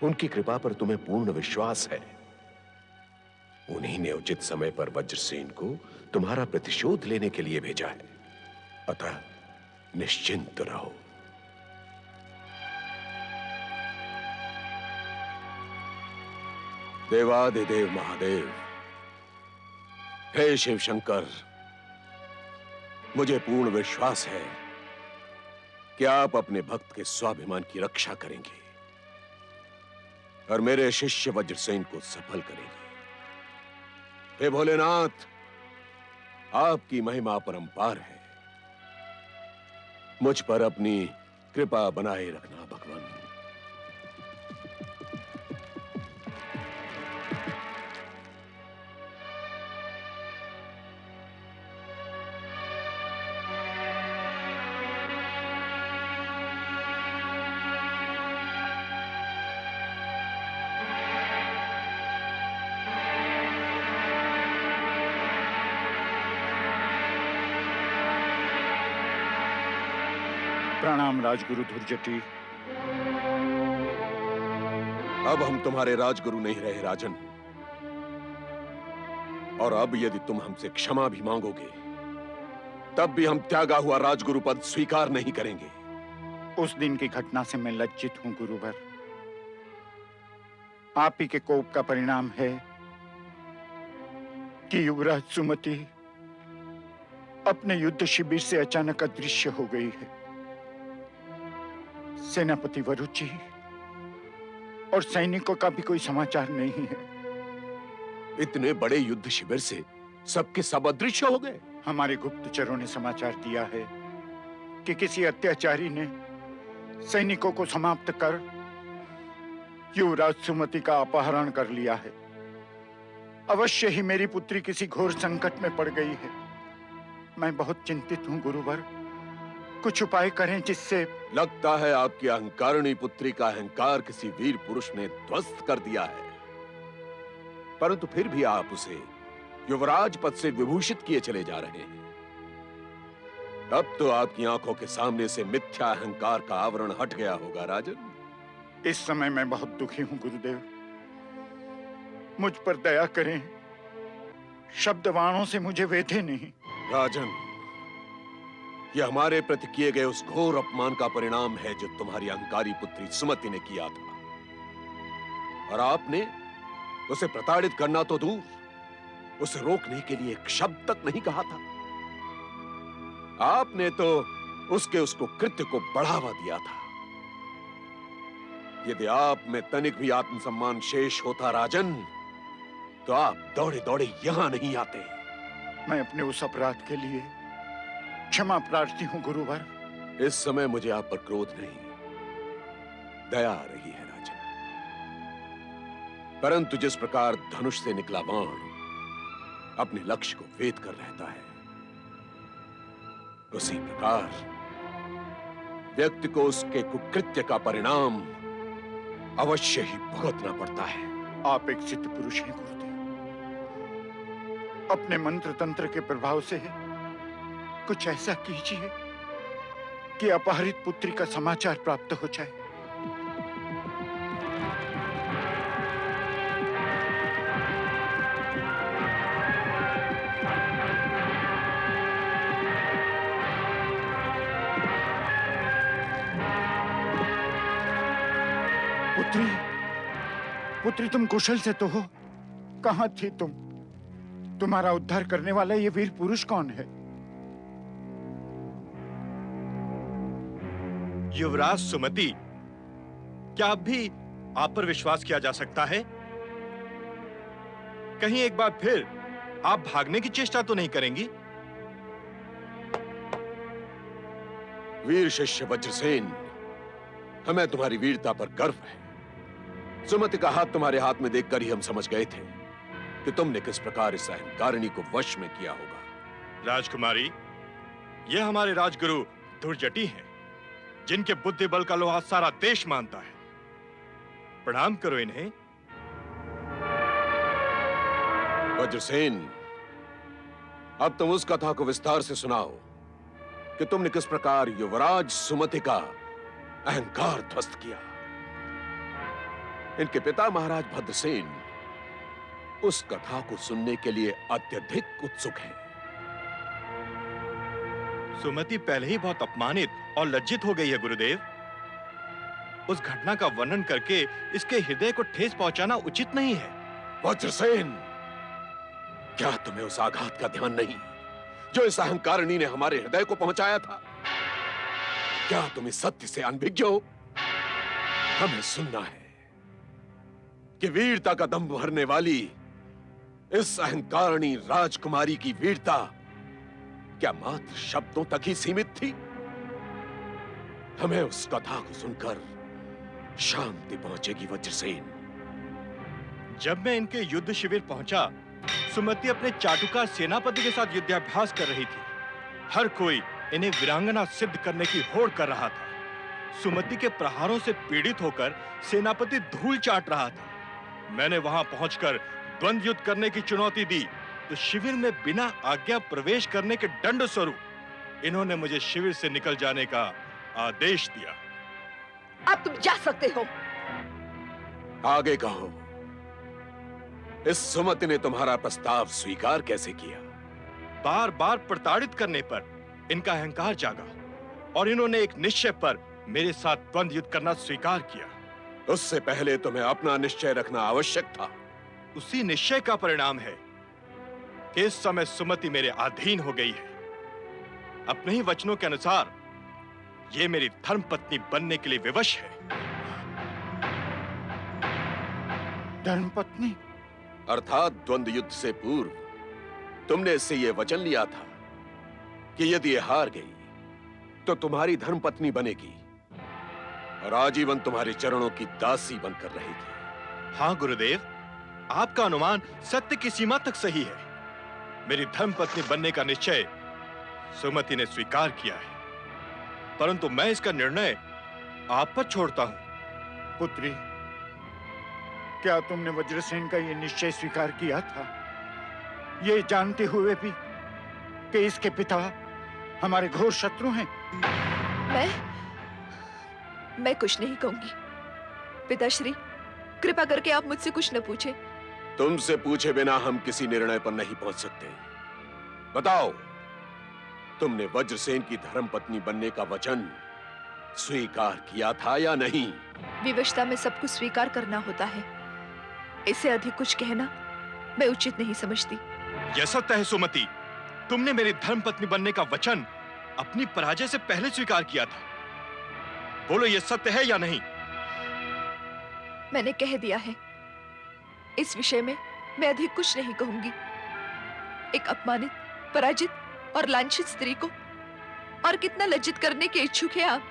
उनकी कृपा पर तुम्हें पूर्ण विश्वास है। उन्हीं ने उचित समय पर वज्रसेन को तुम्हारा प्रतिशोध लेने के लिए भेजा है। अतः निश्चिंत रहो। देवादिदेव महादेव, हे शिव शंकर, मुझे पूर्ण विश्वास है कि आप अपने भक्त के स्वाभिमान की रक्षा करेंगे और मेरे शिष्य वज्रसेन को सफल करेंगे। हे भोलेनाथ, आपकी महिमा परंपार है। मुझ पर अपनी कृपा बनाए रखना भगवान। प्रणाम राजगुरु धुर्जटी। अब हम तुम्हारे राजगुरु नहीं रहे राजन, और अब यदि तुम हमसे क्षमा भी मांगोगे तब भी हम त्यागा हुआ राजगुरु पद स्वीकार नहीं करेंगे। उस दिन की घटना से मैं लज्जित हूं गुरुवर। आप ही के कोप का परिणाम है कि युवराज सुमति अपने युद्ध शिविर से अचानक अदृश्य हो गई है। सेनापति वरुचि और सैनिकों का भी कोई समाचार नहीं है। इतने बड़े युद्ध शिविर से सबके सब अदृश्य हो गए। हमारे गुप्तचरों ने समाचार दिया है कि किसी अत्याचारी ने सैनिकों को समाप्त कर युवराज सुमति का अपहरण कर लिया है। अवश्य ही मेरी पुत्री किसी घोर संकट में पड़ गई है। मैं बहुत चिंतित हूं गुरुवर। कुछ उपाय करें जिससे। लगता है आपकी अहंकारिणी पुत्री का अहंकार किसी वीर पुरुष ने ध्वस्त कर दिया है, परंतु फिर भी आप उसे युवराज पद से विभूषित किए चले जा रहे हैं। अब तो आपकी आंखों के सामने से मिथ्या अहंकार का आवरण हट गया होगा राजन। इस समय मैं बहुत दुखी हूं गुरुदेव। मुझ पर दया करें। शब्द वाणों से मुझे वेधे नहीं। राजन, यह हमारे प्रति किए गए उस घोर अपमान का परिणाम है जो तुम्हारी अहंकारी पुत्री सुमति ने किया था, और आपने उसे प्रताड़ित करना तो दूर, उसे रोकने के लिए एक शब्द तक नहीं कहा था। आपने तो उसको कृत्य को बढ़ावा दिया था। यदि आप में तनिक भी आत्मसम्मान शेष होता राजन, तो आप दौड़े दौड़े यहां नहीं आते। मैं अपने उस अपराध के लिए क्षमा प्रार्थी हूं गुरुवर। इस समय मुझे आप पर क्रोध नहीं, दया आ रही है राजन। परंतु जिस प्रकार धनुष से निकला बाण अपने लक्ष्य को वेध कर रहता है, उसी प्रकार व्यक्ति को उसके कुकृत्य का परिणाम अवश्य ही भुगतना पड़ता है। आप एक सिद्ध पुरुष हैं गुरुदेव। अपने मंत्र तंत्र के प्रभाव से कुछ ऐसा कीजिए कि अपहरित पुत्री का समाचार प्राप्त हो जाए। पुत्री, पुत्री तुम कुशल से तो हो? कहां थी तुम? तुम्हारा उद्धार करने वाला ये वीर पुरुष कौन है? युवराज सुमति, क्या अब भी आप पर विश्वास किया जा सकता है? कहीं एक बार फिर आप भागने की चेष्टा तो नहीं करेंगी? वीर शिष्य वज्रसेन, हमें तुम्हारी वीरता पर गर्व है। सुमति का हाथ तुम्हारे हाथ में देखकर ही हम समझ गए थे कि तुमने किस प्रकार इस अहंकारिणी को वश में किया होगा। राजकुमारी, यह हमारे राजगुरु धुर्जटी हैं, जिनके बुद्धि बल का लोहा सारा देश मानता है। प्रणाम करो इन्हें। वज्रसेन, अब तुम उस कथा को विस्तार से सुनाओ कि तुमने किस प्रकार युवराज सुमति का अहंकार ध्वस्त किया। इनके पिता महाराज भद्रसेन उस कथा को सुनने के लिए अत्यधिक उत्सुक हैं। सुमति पहले ही बहुत अपमानित और लज्जित हो गई है गुरुदेव। उस घटना का वर्णन करके इसके हृदय को ठेस पहुंचाना उचित नहीं है। वज्रसेन, क्या तुम्हें उस आघात का ध्यान नहीं जो इस अहंकारिणी ने हमारे हृदय को पहुंचाया था? क्या तुम इस सत्य से अनभिज्ञ हो? हमें सुनना है कि वीरता का दंभ भरने वाली इस अहंकारिणी राजकुमारी की वीरता क्या मात्र शब्दों तक ही सीमित थी? हमें उस कथा को सुनकर शांति पहुंचेगी वज्रसेन। जब मैं इनके युद्ध शिविर पहुंचा, सुमति अपने चाटुकार सेनापति के साथ युद्धाभ्यास कर रही थी। हर कोई इन्हें वीरांगना सिद्ध करने की होड़ कर रहा था। सुमति के प्रहारों से पीड़ित होकर सेनापति धूल चाट रहा था। मैंने वहां पहुंचकर द्वंद्व युद्ध करने की चुनौती दी तो शिविर में बिना आज्ञा प्रवेश करने के दंड स्वरूप इन्होंने मुझे शिविर से निकल जाने का आदेश दिया। अब तुम जा सकते हो। आगे कहो, इस सुमति ने तुम्हारा प्रस्ताव स्वीकार कैसे किया? बार बार प्रताड़ित करने पर इनका अहंकार जागा और इन्होंने एक निश्चय पर मेरे साथ द्वंद्व युद्ध करना स्वीकार किया। उससे पहले तुम्हें अपना निश्चय रखना आवश्यक था। उसी निश्चय का परिणाम है कि इस समय सुमति मेरे अधीन हो गई है। अपने ही वचनों के अनुसार ये मेरी धर्मपत्नी बनने के लिए विवश है। धर्मपत्नी? अर्थात द्वंद्व युद्ध से पूर्व तुमने इससे यह वचन लिया था कि यदि ये हार गई तो तुम्हारी धर्मपत्नी बनेगी और आजीवन तुम्हारे चरणों की दासी बनकर रहेगी। हाँ गुरुदेव, आपका अनुमान सत्य की सीमा तक सही है। मेरी धर्मपत्नी बनने का निश्चय सुमति ने स्वीकार किया है, परंतु मैं इसका निर्णय आप पर छोड़ता हूं। पुत्री, क्या तुमने वज्रसेन का यह निश्चय स्वीकार किया था, ये जानते हुए भी कि इसके पिता हमारे घोर शत्रु हैं? मैं कुछ नहीं कहूंगी। पिताश्री, कृपा करके आप मुझसे कुछ न पूछे। तुमसे पूछे बिना हम किसी निर्णय पर नहीं पहुंच सकते। बताओ, तुमने वज्रसेन की धर्मपत्नी बनने का वचन स्वीकार किया था या नहीं? विवशता में सब कुछ स्वीकार करना होता है। इससे अधिक कुछ कहना मैं उचित नहीं समझती। यह सत्य है सुमति, तुमने मेरी धर्मपत्नी बनने का वचन अपनी पराजय से पहले स्वीकार किया था। बोलो, यह सत्य है या नहीं? मैंने कह दिया है, इस विषय में मैं अधिक कुछ नहीं कहूंगी। एक अपमानित, पराजित और लांछित स्त्री को और कितना लज्जित करने के इच्छुक है आप?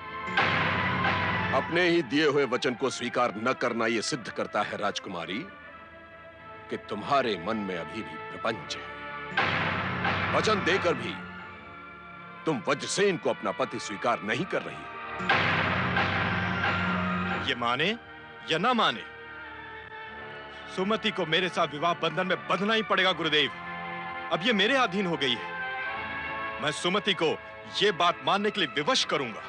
अपने ही दिए हुए वचन को स्वीकार न करना यह सिद्ध करता है राजकुमारी कि तुम्हारे मन में अभी भी प्रपंच है। वचन देकर भी तुम वज्रसेन को अपना पति स्वीकार नहीं कर रही हो। ये माने या ना माने, सुमति को मेरे साथ विवाह बंधन में बंधना ही पड़ेगा गुरुदेव। अब ये मेरे अधीन हो गई है। मैं सुमति को ये बात मानने के लिए विवश करूंगा।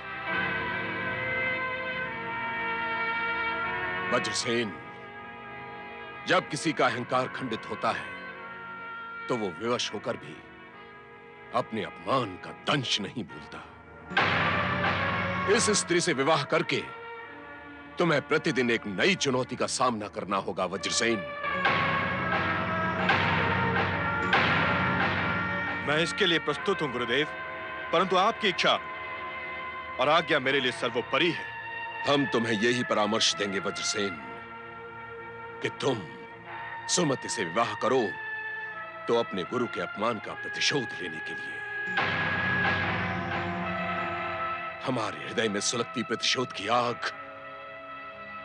वज्रसेन, जब किसी का अहंकार खंडित होता है तो वो विवश होकर भी अपने अपमान का दंश नहीं भूलता। इस स्त्री से विवाह करके तुम्हें प्रतिदिन एक नई चुनौती का सामना करना होगा वज्रसेन। मैं इसके लिए प्रस्तुत हूं गुरुदेव, परंतु आपकी इच्छा और आज्ञा मेरे लिए सर्वोपरि है। हम तुम्हें यही परामर्श देंगे वज्रसेन कि तुम सुमति से विवाह करो तो अपने गुरु के अपमान का प्रतिशोध लेने के लिए। हमारे हृदय में सुलगती प्रतिशोध की आग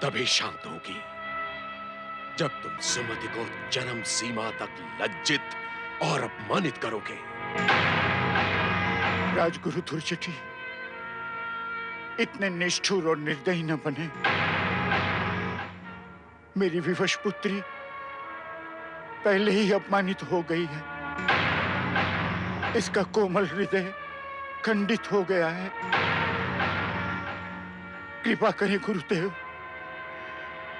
तभी शांत होगी जब तुम सुमति को जन्म सीमा तक लज्जित और अपमानित करोगे। राजगुरु दुर्जटी, इतने निष्ठुर और निर्दयी न बने। मेरी विवश पुत्री पहले ही अपमानित हो गई है। इसका कोमल हृदय खंडित हो गया है। कृपा करें गुरुदेव,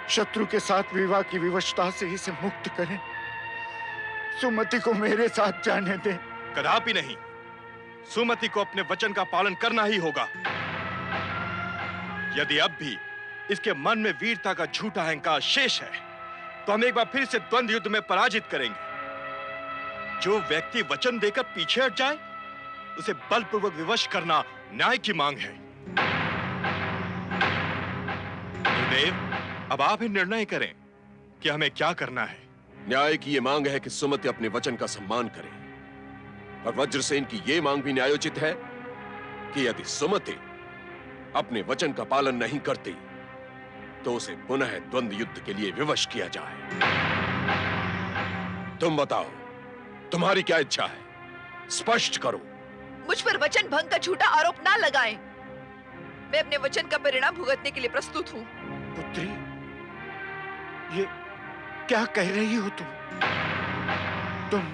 शत्रु के साथ विवाह की विवशता से इसे मुक्त करें। सुमति को मेरे साथ जाने दें। कदापि नहीं। सुमति को अपने वचन का पालन करना ही होगा। यदि अब भी इसके मन में वीरता का झूठा अहंकार शेष है तो हम एक बार फिर से द्वंद्व युद्ध में पराजित करेंगे। जो व्यक्ति वचन देकर पीछे हट जाए उसे बलपूर्वक विवश करना न्याय की मांग है। गुरुदेव, अब आप ही निर्णय करें कि हमें क्या करना है। न्याय की ये मांग है कि सुमति अपने वचन का सम्मान करे, और वज्रसेन की ये मांग भी न्यायोचित है कि यदि सुमति अपने वचन का पालन नहीं करती तो उसे पुनः द्वंद्व युद्ध के लिए विवश किया जाए। तुम बताओ, तुम्हारी क्या इच्छा है? स्पष्ट करो। मुझ पर वचन भंग का झूठा आरोप ना लगाएं। मैं अपने वचन का परिणाम भुगतने के लिए प्रस्तुत हूँ। पुत्री, ये क्या कह रही हो तुम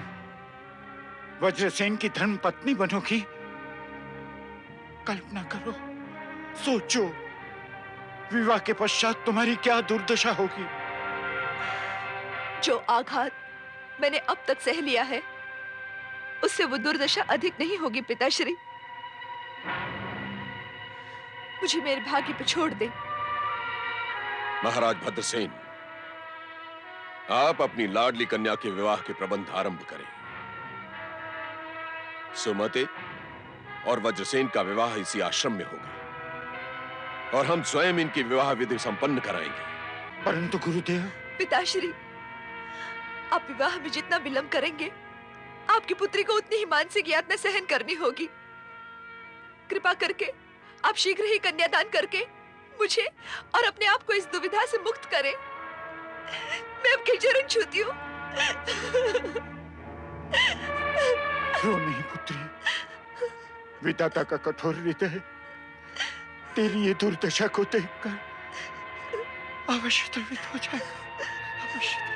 वज्रसेन की धर्म पत्नी बनोगी? कल्पना करो, सोचो, विवाह के पश्चात तुम्हारी क्या दुर्दशा होगी। जो आघात मैंने अब तक सह लिया है उससे वो दुर्दशा अधिक नहीं होगी पिताश्री। मुझे मेरे भाग्य पे छोड़ दे। महाराज भद्रसेन, आप अपनी लाडली कन्या के विवाह के प्रबंध आरंभ करें। सुमति और वज्रसेन का विवाह इसी आश्रम में होगा और हम स्वयं इनकी विवाह विधि संपन्न कराएंगे। परंतु गुरुदेव। पिताश्री, आप विवाह में जितना विलंब करेंगे आपकी पुत्री को उतनी ही मानसिक यातना सहन करनी होगी। कृपा करके आप शीघ्र ही कन्यादान करके मुझे और अपने आप को इस दुविधा से मुक्त करें। मैं आपके चरण छूती हूँ। रो नहीं पुत्री, विधाता का कठोर हृदय तेरी ये दुर्दशा को देखकर अवश्य द्रवित हो जाएगा। अवश्य।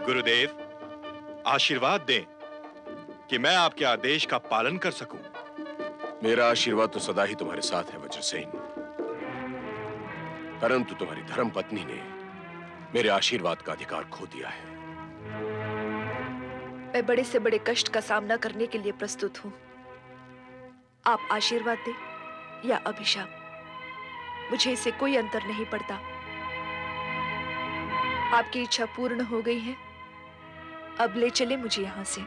गुरुदेव, आशीर्वाद दें कि मैं आपके आदेश का पालन कर सकूं। मेरा आशीर्वाद तो सदा ही तुम्हारे साथ है वज्रसेन, परंतु तुम्हारी धर्म पत्नी ने मेरे आशीर्वाद का अधिकार खो दिया है। मैं बड़े से बड़े कष्ट का सामना करने के लिए प्रस्तुत हूँ। आप आशीर्वाद दें या अभिशाप, मुझे इससे कोई अंतर नहीं पड़ता। आपकी इच्छा पूर्ण हो गई है, अब ले चले मुझे यहाँ से।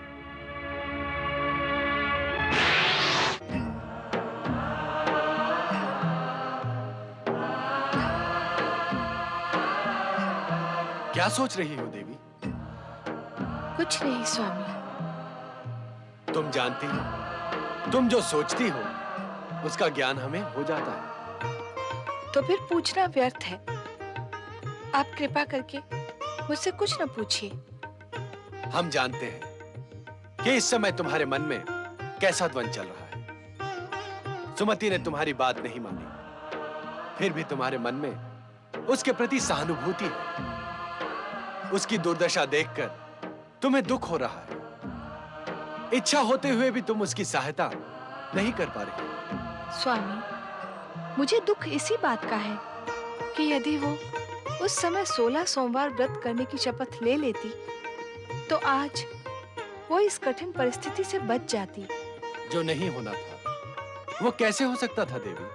क्या सोच रही हो देवी? कुछ नहीं स्वामी। तुम जानती हो, तुम जो सोचती हो उसका ज्ञान हमें हो जाता है। तो फिर पूछना व्यर्थ है। आप कृपा करके मुझसे कुछ न पूछिए। हम जानते हैं कि इस समय तुम्हारे मन में कैसा द्वंद चल रहा है। सुमति ने तुम्हारी बात नहीं मानी, फिर भी तुम्हारे मन में उसके प्रति सहानुभूति है। उसकी दुर्दशा देखकर तुम्हें दुख हो रहा है। इच्छा होते हुए भी तुम उसकी सहायता नहीं कर पा रही। स्वामी, मुझे दुख इसी बात का है कि यदि वो उस समय 16 सोमवार व्रत करने की शपथ ले लेती तो आज वो इस कठिन परिस्थिति से बच जाती। जो नहीं होना था वो कैसे हो सकता था देवी?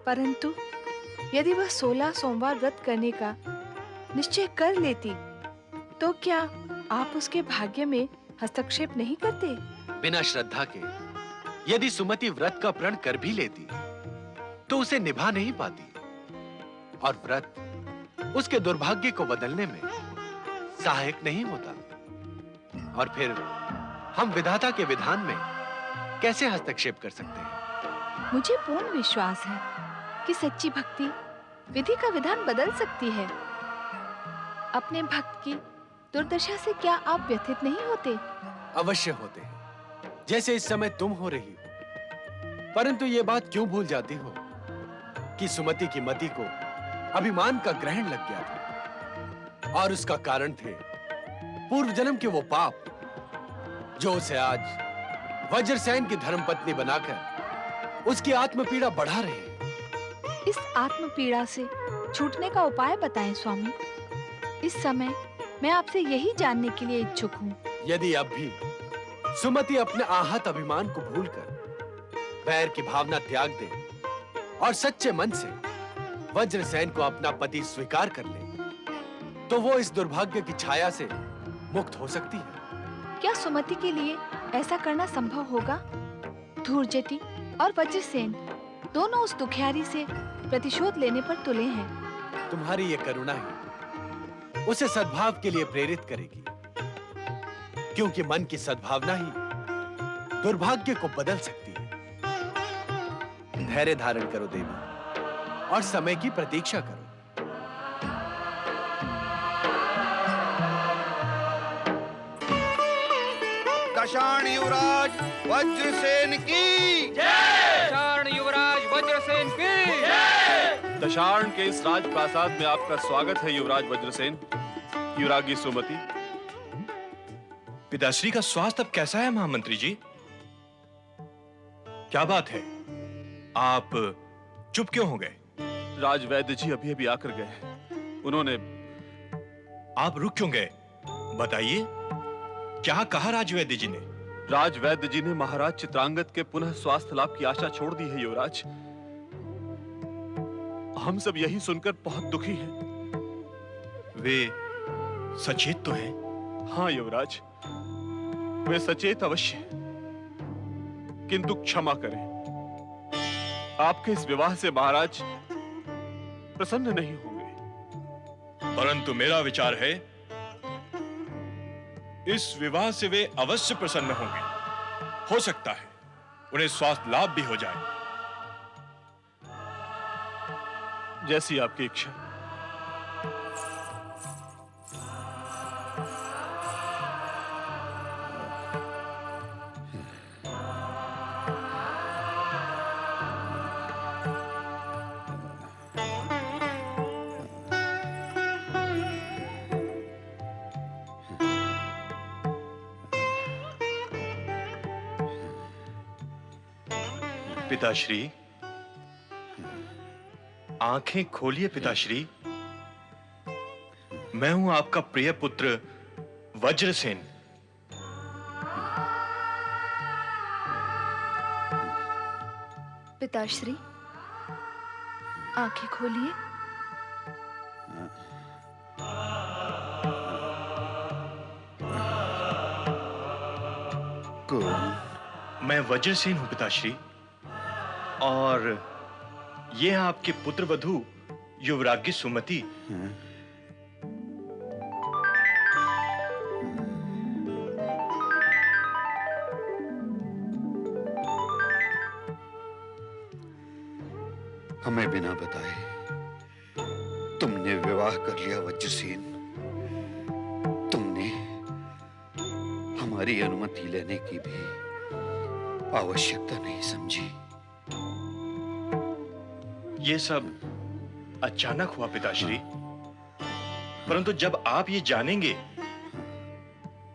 परंतु यदि वह 16 सोमवार व्रत करने का निश्चय कर लेती तो क्या आप उसके भाग्य में हस्तक्षेप नहीं करते? बिना श्रद्धा के यदि सुमति व्रत का प्रण कर भी लेती तो उसे निभा नहीं पाती, और व्रत उसके दुर्भाग्य को बदलने में सहायक नहीं होता। और फिर हम विधाता के विधान में कैसे हस्तक्षेप कर सकते हैं? मुझे पूर्ण विश्वास है कि सच्ची भक्ति विधि का विधान बदल सकती है। अपने भक्त की दुर्दशा से क्या आप व्यथित नहीं होते? अवश्य होते हैं, जैसे इस समय तुम हो रही हो। परंतु ये बात क्यों भूल जाती हो कि सुमति की मति को अभिमान का ग्रहण लग गया था, और उसका कारण थे पूर्व जन्म के वो पाप जो उसे आज वज्रसेन की धर्मपत्नी बनाकर उसकी आत्मपीड़ा बढ़ा रहे हैं। इस आत्मपीड़ा से छूटने का उपाय बताएं स्वामी। इस समय मैं आपसे यही जानने के लिए इच्छुक हूँ। यदि अब भी सुमति अपने आहत अभिमान को भूलकर वैर की भावना त्याग दे और सच्चे मन से वज्रसेन को अपना पति स्वीकार कर ले, तो वो इस दुर्भाग्य की छाया से मुक्त हो सकती है। क्या सुमति के लिए ऐसा करना संभव होगा? धूर्जटी और वज्रसेन दोनों उस दुखियारी से प्रतिशोध लेने पर तुले हैं। तुम्हारी ये करुणा ही उसे सद्भाव के लिए प्रेरित करेगी, क्योंकि मन की सद्भावना ही दुर्भाग्य को बदल सकती है। धैर्य धारण करो देवी, और समय की प्रतीक्षा करो। दशाण युवराज वज्रसेन की जय। दशाण युवराज वज्रसेन की जय। दशार्ण के इस राजप्रासाद में आपका स्वागत है युवराज वज्रसेन, युवरागी सुमति। पिताश्री का स्वास्थ्य अब कैसा है महामंत्री जी? क्या बात है, आप चुप क्यों हो गए? राजवैद्य जी अभी अभी आकर गए। उन्होंने आप रुक क्यों गए? बताइए, क्या कहा राजवैद्य जी ने? राजवैद्य जी ने महाराज चित्रांगद के पुनः स्वास्थ्य लाभ की आशा छोड़ दी है युवराज। हम सब यही सुनकर बहुत दुखी हैं। वे सचेत तो हैं? हाँ युवराज, वे सचेत अवश्य हैं, किंतु क्षमा करें, आपके इस विवाह से महाराज प्रसन्न नहीं होंगे। परंतु मेरा विचार है इस विवाह से वे अवश्य प्रसन्न होंगे। हो सकता है उन्हें स्वास्थ्य लाभ भी हो जाए। जैसी आपकी इच्छा। पिताश्री, आंखें खोलिए पिताश्री। मैं हूं आपका प्रिय पुत्र वज्रसेन। पिताश्री, आंखें खोलिए। मैं वज्रसेन हूं पिताश्री, और ये है आपके पुत्र वधू युवरागी सुमति। हमें बिना बताए तुमने विवाह कर लिया वज्रसेन। तुमने हमारी अनुमति लेने की भी आवश्यकता नहीं समझी। ये सब अचानक हुआ पिताश्री, परंतु जब आप ये जानेंगे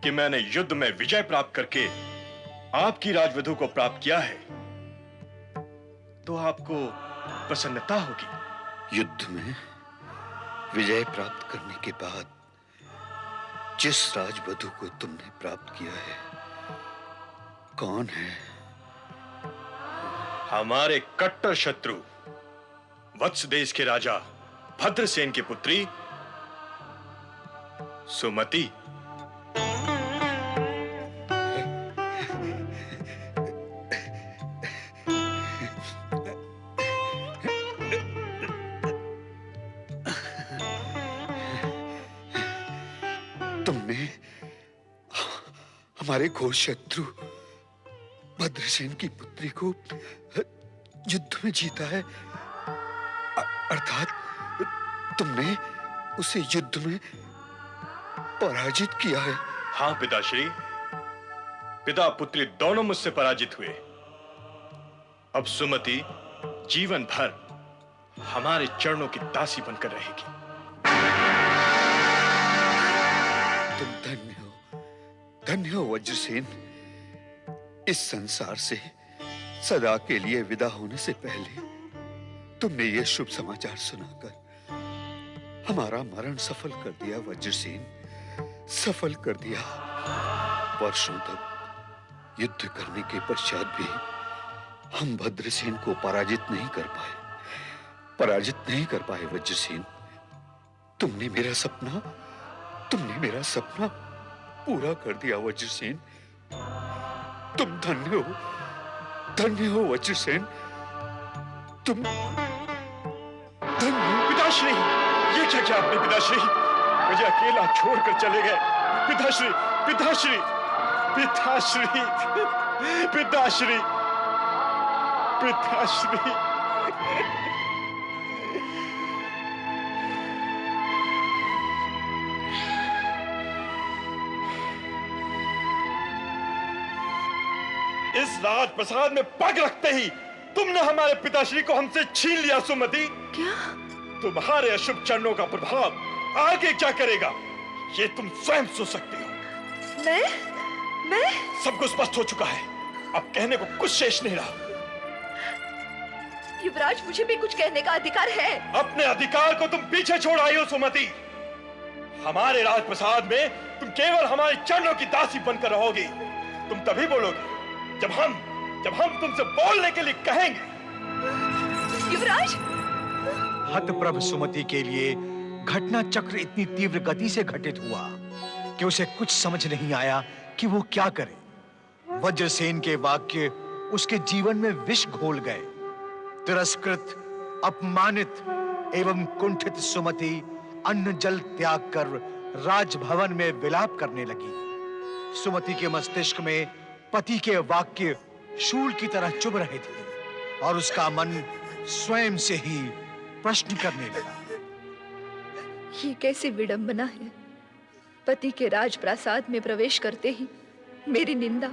कि मैंने युद्ध में विजय प्राप्त करके आपकी राजवधु को प्राप्त किया है, तो आपको प्रसन्नता होगी। युद्ध में विजय प्राप्त करने के बाद जिस राजवधु को तुमने प्राप्त किया है, कौन है? हमारे कट्टर शत्रु वत्स देश के राजा भद्रसेन की पुत्री सुमति। तुमने हमारे घोर शत्रु भद्रसेन की पुत्री को युद्ध में जीता है, अर्थात तुमने उसे युद्ध में पराजित किया है। हाँ पिताश्री, पिता पुत्री दोनों मुझसे पराजित हुए। अब सुमति जीवन भर हमारे चरणों की दासी बनकर रहेगी। तुम धन्य हो वज्रसेन। इस संसार से सदा के लिए विदा होने से पहले तुमने यह शुभ समाचार सुनाकर हमारा मरण सफल कर दिया वज्रसेन, सफल कर दिया। वर्षों तक युद्ध करने के पश्चात भी हम भद्रसेन को पराजित नहीं कर पाए वज्रसेन। तुमने मेरा सपना पूरा कर दिया वज्रसेन। तुम धन्य हो वज्रसेन। तुम धन्य हो। पिताश्री, ये क्या किया आपने पिताश्री? मुझे अकेला छोड़कर चले गए। पिताश्री, पिताश्री, पिताश्री, पिताश्री, पिताश्री। इस राजप्रसाद में पग रखते ही तुमने हमारे पिताश्री को हमसे छीन लिया सुमति। क्या? तुम्हारे अशुभ चरणों का प्रभाव आगे क्या करेगा, ये तुम स्वयं सोच सकते हो। मैं सब कुछ स्पष्ट हो चुका है, अब कहने को कुछ शेष नहीं रहा। युवराज, मुझे भी कुछ कहने का अधिकार है। अपने अधिकार को तुम पीछे छोड़ आई हो सुमति। हमारे राजप्रसाद में तुम केवल हमारे चरणों की दासी बनकर रहोगी। तुम तभी बोलोगे जब हम तुमसे बोलने के लिए कहेंगे। युवराज! हतप्रभ सुमति के लिए घटना चक्र इतनी तीव्र गति से घटित हुआ कि उसे कुछ समझ नहीं आया कि वो क्या करे। वज्रसेन के वाक्य उसके जीवन में विष घोल गए। तिरस्कृत, अपमानित एवं कुंठित सुमति अन्न जल त्याग कर राजभवन में विलाप करने लगी। सुमति के मस्तिष्क में पति के वाक्य शूल की तरह चुभ रहे थे और उसका मन स्वयं से ही प्रश्न करने लगा। ये कैसी विडंबना है। पति के राजप्रासाद में प्रवेश करते ही मेरी निंदा,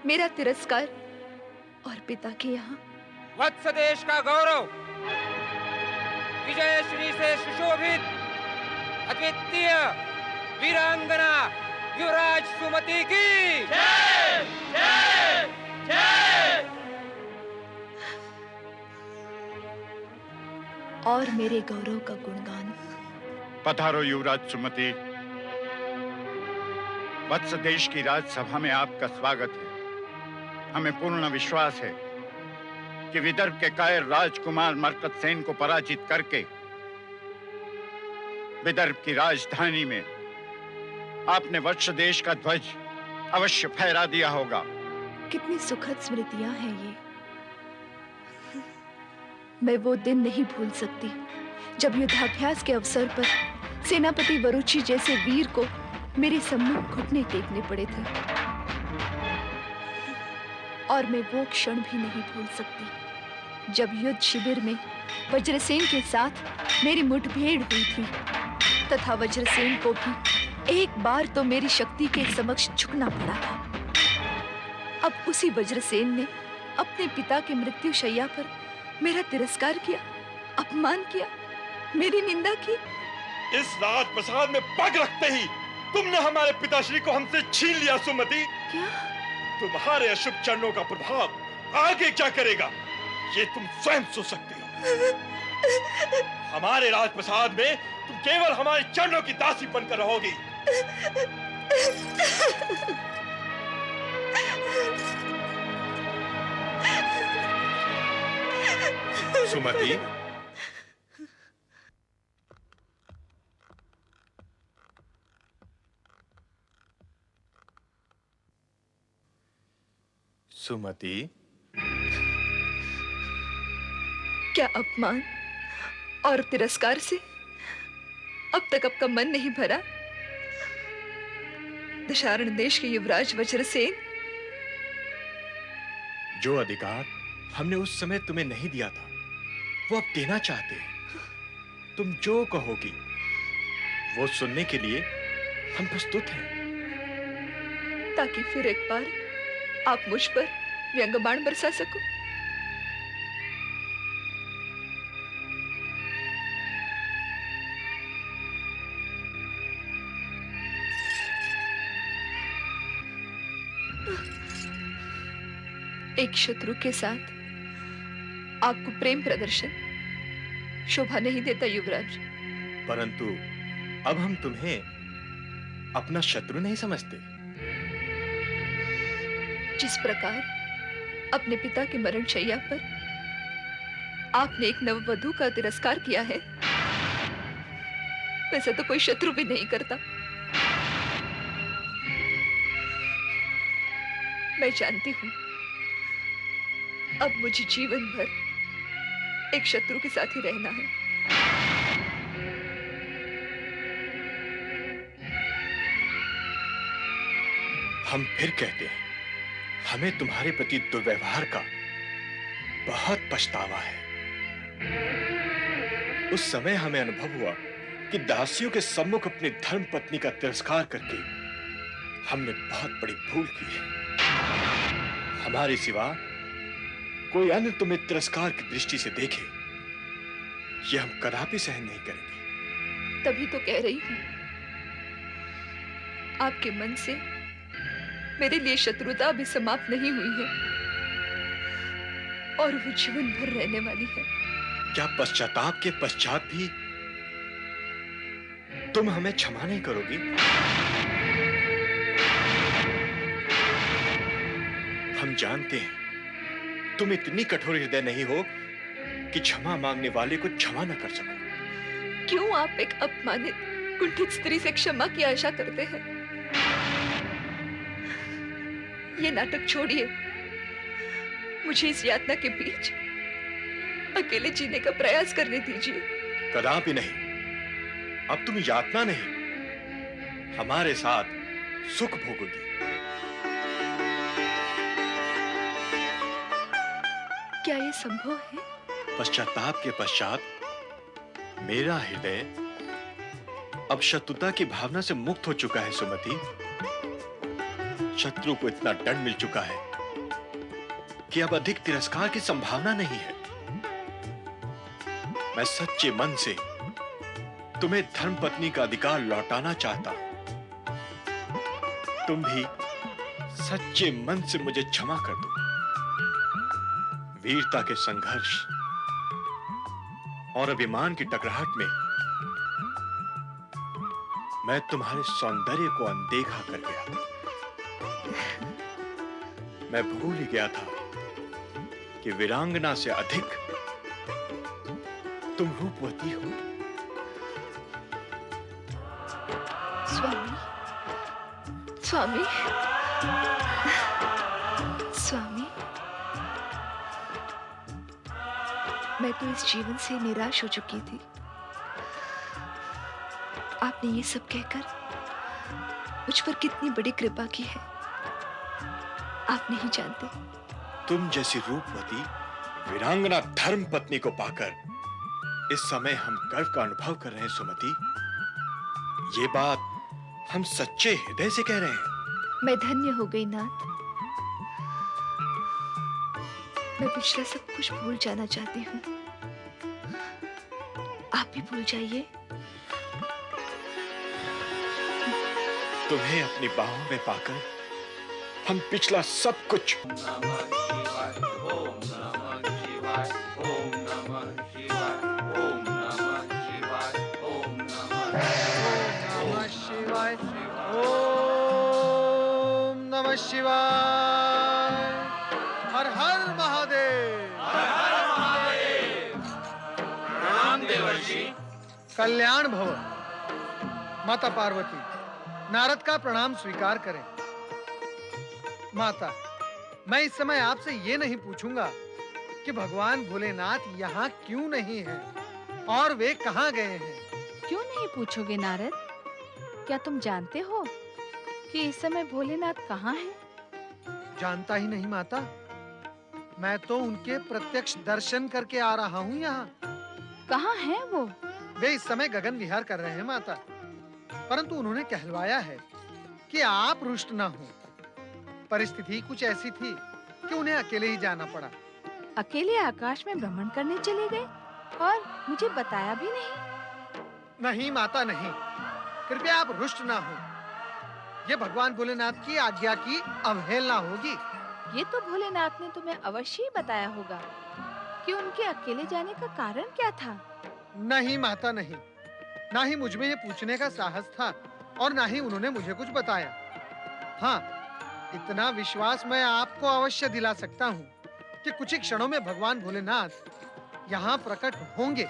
मेरा तिरस्कार और पिता के यहाँ वत्स देश का गौरव, विजय श्री से सुशोभित अद्वितीय वीरांगना युवराज सुमति की जय जय जय। और मेरे गौरव का गुणगान। पधारो युवराज सुमति। वत्स देश की राजसभा में आपका स्वागत है। हमें पूर्ण विश्वास है कि विदर्भ के कायर राजकुमार मरकतसेन को पराजित करके विदर्भ की राजधानी में आपने वत्स देश का ध्वज अवश्य फहरा दिया होगा। कितनी सुखद स्मृतियां हैं ये। मैं वो दिन नहीं भूल सकती जब युद्धाभ्यास के अवसर पर सेनापति वरुचि जैसे वीर को मेरे सम्मुख घुटने टेकने पड़े थे। और मैं वो क्षण भी नहीं भूल सकती जब युद्ध शिविर में वज्रसेन के साथ मेरी मुठभेड़ हुई थी तथा वज्रसेन को भी एक बार तो मेरी शक्ति के समक्ष झुकना पड़ा था। अब उसी वज्रसेन ने अपने पिता की मृत्यु शैया पर मेरा तिरस्कार किया, अपमान किया, मेरी निंदा की। इस राजप्रसाद में पग रखते ही तुमने हमारे पिताश्री को हमसे छीन लिया सुमति। क्या? तुम्हारे अशुभ चरणों का प्रभाव आगे क्या करेगा ये तुम स्वयं सोच सकते हो। हमारे राजप्रसाद में तुम केवल हमारे चरणों की दासी बनकर रहोगी। सुमति, सुमति, क्या अपमान और तिरस्कार से अब तक आपका मन नहीं भरा? दशारण देश के युवराज वज्रसेन, जो अधिकार हमने उस समय तुम्हें नहीं दिया था वो अब देना चाहते हैं। तुम जो कहोगी वो सुनने के लिए हम प्रस्तुत हैं। ताकि फिर एक बार आप मुझ पर व्यंग्यबाण बरसा सको। एक शत्रु के साथ आपको प्रेम प्रदर्शन शोभा नहीं देता युवराज। परंतु अब हम तुम्हें अपना शत्रु नहीं समझते। जिस प्रकार अपने पिता के मरण शैया पर आपने एक नववधू का तिरस्कार किया है, वैसे तो कोई शत्रु भी नहीं करता। मैं जानती हूं अब मुझे जीवन भर एक शत्रु के साथ ही रहना है। हम फिर कहते हैं, हमें तुम्हारे प्रति दुर्व्यवहार का बहुत पछतावा है। उस समय हमें अनुभव हुआ कि दासियों के सम्मुख अपनी धर्म पत्नी का तिरस्कार करके हमने बहुत बड़ी भूल की है। हमारे सिवा कोई अन्य तुम्हें तिरस्कार की दृष्टि से देखे, यह हम कदापि सहन नहीं करेंगे। तभी तो कह रही हूं, आपके मन से मेरे लिए शत्रुता अभी समाप्त नहीं हुई है और वो जीवन भर रहने वाली है। क्या पश्चाताप के पश्चात भी तुम हमें क्षमा नहीं करोगी? हम जानते हैं तुम इतनी कठोर हृदय नहीं हो कि क्षमा मांगने वाले को क्षमा न कर सको। क्यों आप एक अपमानित कुंठित स्त्री से क्षमा की आशा करते हैं? ये नाटक छोड़िए, मुझे इस यातना के बीच अकेले जीने का प्रयास करने दीजिए। कदापि नहीं। अब तुम यातना नहीं, हमारे साथ सुख भोगोगी। क्या ये संभव है? पश्चाताप के पश्चात मेरा हृदय अब शत्रुता की भावना से मुक्त हो चुका है सुमति। शत्रु को इतना दंड मिल चुका है कि अब अधिक तिरस्कार की संभावना नहीं है। मैं सच्चे मन से तुम्हें धर्मपत्नी का अधिकार लौटाना चाहता हूं। तुम भी सच्चे मन से मुझे क्षमा कर दो। वीरता के संघर्ष और अभिमान की टकराहट में मैं तुम्हारे सौंदर्य को अनदेखा कर गया। मैं भूल ही गया था कि वीरांगना से अधिक तुम रूपवती हो। स्वामी, स्वामी, स्वामी, मैं तो इस जीवन से निराश हो चुकी थी। आपने ये सब कहकर मुझ पर कितनी बड़ी कृपा की है, आप नहीं जानते। तुम जैसी रूपवती वीरांगना धर्म पत्नी को पाकर इस समय हम गर्व का अनुभव कर रहे हैं सुमति। ये बात हम सच्चे हृदय से कह रहे हैं। मैं धन्य हो गई नाथ। मैं पिछला सब कुछ भूल जाना चाहती हूँ। आप भी भूल जाइए। तुम्हें अपनी बाहों में पाकर हम पिछला सब कुछ नमः शिवाय। हर हर महादेव। प्रणाम देवर्षि। कल्याण भव। माता पार्वती, नारद का प्रणाम स्वीकार करें। माता, मैं इस समय आपसे ये नहीं पूछूंगा कि भगवान भोलेनाथ यहाँ क्यों नहीं हैं और वे कहाँ गए हैं। क्यों नहीं पूछोगे नारद? क्या तुम जानते हो कि इस समय भोलेनाथ कहाँ हैं? जानता ही नहीं माता। मैं तो उनके प्रत्यक्ष दर्शन करके आ रहा हूँ यहाँ। कहाँ हैं वो? वे इस समय गगन विहार कर रहे हैं माता, परंतु उन्होंने कहलवाया है कि आप रुष्ट ना हो। परिस्थिति कुछ ऐसी थी कि उन्हें अकेले ही जाना पड़ा। अकेले आकाश में भ्रमण करने चले गए और मुझे बताया भी नहीं। नहीं माता नहीं, कृपया आप रुष्ट ना हो। ये भगवान भोलेनाथ की आज्ञा की अवहेलना होगी। ये तो भोलेनाथ ने तुम्हें अवश्य ही बताया होगा कि उनके अकेले जाने का कारण क्या था। नहीं माता नहीं, ना ही मुझ में ये पूछने का साहस था और ना ही उन्होंने मुझे कुछ बताया। हाँ, इतना विश्वास मैं आपको अवश्य दिला सकता हूँ कि कुछ ही क्षणों में भगवान भोलेनाथ यहाँ प्रकट होंगे।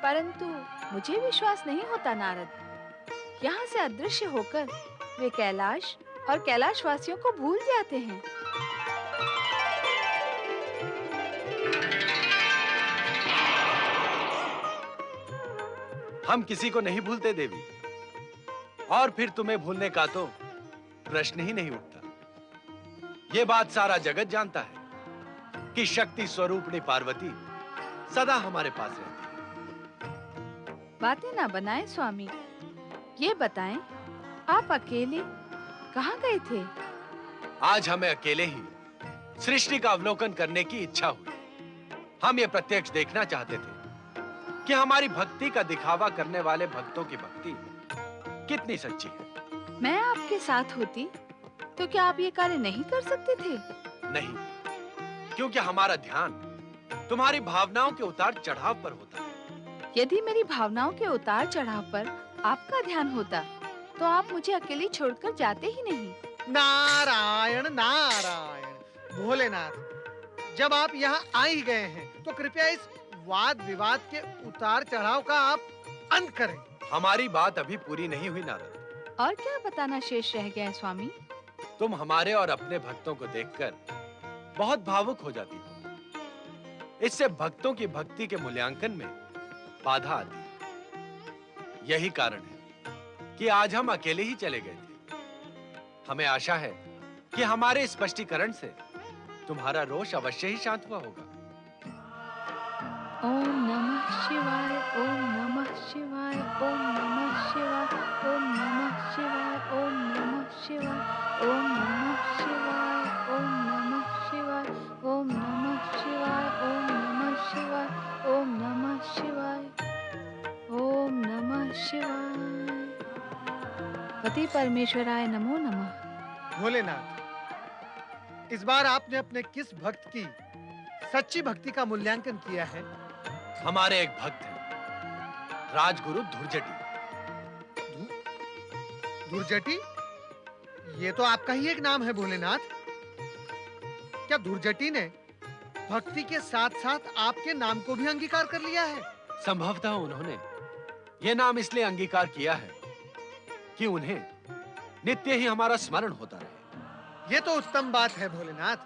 परंतु मुझे विश्वास नहीं होता नारद। यहाँ से अदृश्य होकर वे कैलाश और कैलाशवासियों को भूल जाते हैं। हम किसी को नहीं भूलते देवी, और फिर तुम्हें भूलने का तो प्रश्न ही नहीं उठता। ये बात सारा जगत जानता है कि शक्ति स्वरूपणी पार्वती सदा हमारे पास रहती है। बातें ना बनाएं स्वामी, ये बताएं आप अकेले कहाँ गए थे? आज हमें अकेले ही सृष्टि का अवलोकन करने की इच्छा हुई। हम ये प्रत्यक्ष देखना चाहते थे कि हमारी भक्ति का दिखावा करने वाले भक्तों की भक्ति कितनी सच्ची है। मैं आपके साथ होती तो क्या आप ये कार्य नहीं कर सकते थे? नहीं, क्योंकि हमारा ध्यान तुम्हारी भावनाओं के उतार चढ़ाव पर होता है। यदि मेरी भावनाओं के उतार चढ़ाव पर आपका ध्यान होता तो आप मुझे अकेली छोड़कर जाते ही नहीं। नारायण नारायण। भोलेनाथ, जब आप यहाँ आ ही गए हैं तो कृपया इस वाद विवाद के उतार चढ़ाव का आप अंत करें। हमारी बात अभी पूरी नहीं हुई नारद। और क्या बताना शेष रह गया है स्वामी? तुम हमारे और अपने भक्तों को देखकर बहुत भावुक हो जाती हो। इससे भक्तों की भक्ति के मूल्यांकन में बाधा आती है। यही कारण है कि आज हम अकेले ही चले गए थे। हमें आशा है कि हमारे स्पष्टीकरण से तुम्हारा रोष अवश्य ही शांत हुआ होगा। ओम नमः शिवाय, ओम नमः शिवाय, ओम नमः शिवाय, ओम नमः शिवाय, ओम नमः शिवाय, ओम नमः शिवाय, ओम नमः शिवाय, ओम नमः शिवाय, ओम नमः शिवाय, ओम नमः शिवाय, ओम नमः शिवाय। पति परमेश्वराय नमो नमः। भोलेनाथ, इस बार आपने अपने किस भक्त की सच्ची भक्ति का मूल्यांकन किया है? हमारे एक भक्त हैं, राजगुरु धुर्जटी। धुर्जटी? ये तो आपका ही एक नाम है भोलेनाथ। क्या धुर्जटी ने भक्ति के साथ साथ आपके नाम को भी अंगीकार कर लिया है? संभवतः उन्होंने ये नाम इसलिए अंगीकार किया है कि उन्हें नित्य ही हमारा स्मरण होता रहे। ये तो उत्तम बात है भोलेनाथ,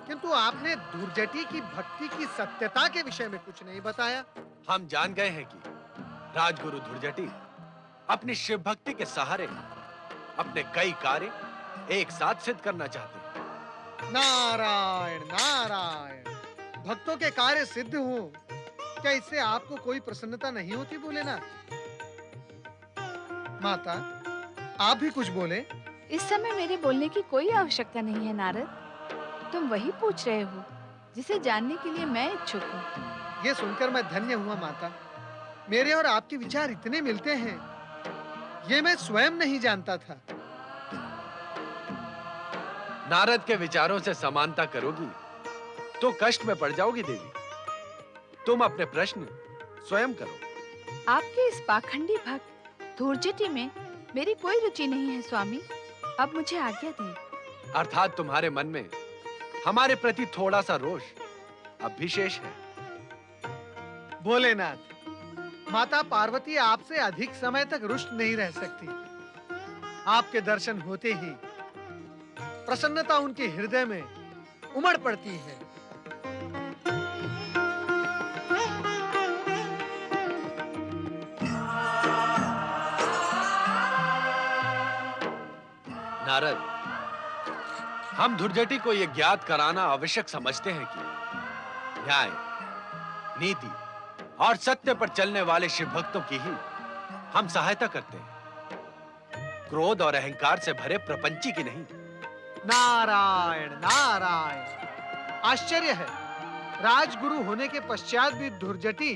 किंतु आपने धुर्जटी की भक्ति की सत्यता के विषय में कुछ नहीं बताया। हम जान गए हैं कि राजगुरु धुर्जटी अपनी शिव भक्ति के सहारे अपने कई कार्य एक साथ सिद्ध करना चाहते हैं। नारायण नारायण। भक्तों के कार्य सिद्ध हों क्या इससे आपको कोई प्रसन्नता नहीं होती भोलेनाथ? माता, आप भी कुछ बोले। इस समय मेरे बोलने की कोई आवश्यकता नहीं है नारद। तुम वही पूछ रहे हो जिसे जानने के लिए मैं इच्छुक हूँ। ये सुनकर मैं धन्य हुआ माता। मेरे और आपके विचार इतने मिलते हैं, ये मैं स्वयं नहीं जानता था। नारद के विचारों से समानता करोगी तो कष्ट में पड़ जाओगी देवी। तुम अपने प्रश्न स्वयं करो। आपके इस पाखंडी भक्त धूर्जटी में मेरी कोई रुचि नहीं है स्वामी। अब मुझे आज्ञा दें। अर्थात तुम्हारे मन में हमारे प्रति थोड़ा सा रोष अब भी शेष है। भोलेनाथ, माता पार्वती आपसे अधिक समय तक रुष्ट नहीं रह सकती। आपके दर्शन होते ही प्रसन्नता उनके हृदय में उमड़ पड़ती है। नारद, हम धुर्जटी को यह ज्ञात कराना आवश्यक समझते हैं कि न्याय, नीति और सत्य पर चलने वाले शिव भक्तों की ही हम सहायता करते हैं, क्रोध और अहंकार से भरे प्रपंची की नहीं। नारायण नारायण, आश्चर्य है, राजगुरु होने के पश्चात भी धुर्जटी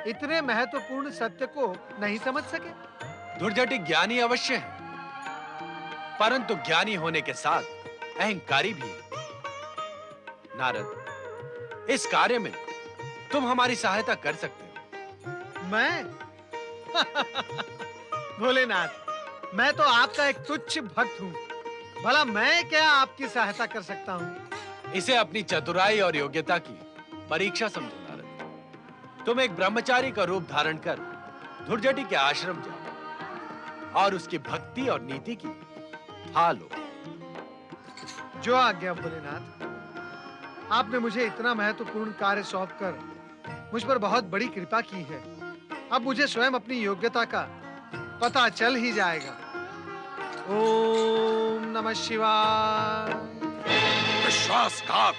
इतने महत्वपूर्ण सत्य को नहीं समझ सके। धुर्जटी ज्ञानी अवश्य है, परंतु ज्ञानी होने के साथ अहंकारी भी है। नारद, इस कार्य में तुम हमारी सहायता कर सकते हो। मैं? भोलेनाथ, मैं तो आपका एक तुच्छ भक्त हूँ। भला मैं क्या आपकी सहायता कर सकता हूँ? इसे अपनी चतुराई और योग्यता की परीक्षा समझो नारद। तुम एक ब्रह्मचारी का रूप धारण कर धुर्जटी के आश्रम जाओ और उसकी भक्ति और नीति की था लो। जो आज्ञा भोलेनाथ। आपने मुझे इतना महत्वपूर्ण कार्य सौंपकर मुझ पर बहुत बड़ी कृपा की है। अब मुझे स्वयं अपनी योग्यता का पता चल ही जाएगा। ओम नमः शिवाय। विश्वासघात!